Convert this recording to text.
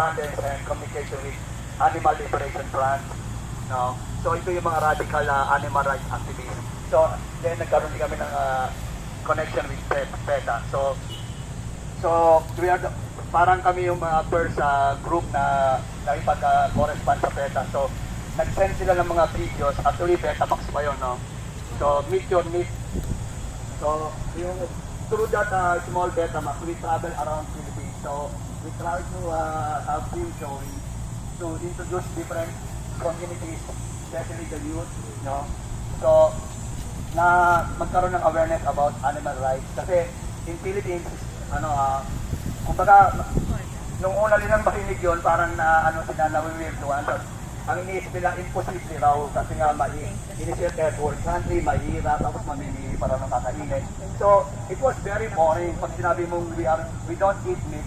correspondence and communication with Animal Liberation Front. No? So ito yung mga radical animal rights activists. So then nagkaroon din kami ng connection with PETA. So we are parang kami yung mga first group na nakipag-correspond sa PETA. So nag-send sila ng mga videos. Actually Betamax pa yun, no? So meet your meet. So yung through that small Betamax, we travel around Philippines. So we try to have film showing to introduce different communities, especially the youth, no? So na magkaroon ng awareness about animal rights. Kasi in Philippines, kumbaga, nung una nilang makinig yun, parang sila nawiwirtuan. Ang iniisip nila, imposible raw kasi nga initial third world country, mahirap, tapos mamimili para ng kakainin. So, it was very boring pag sinabi mong we don't eat meat.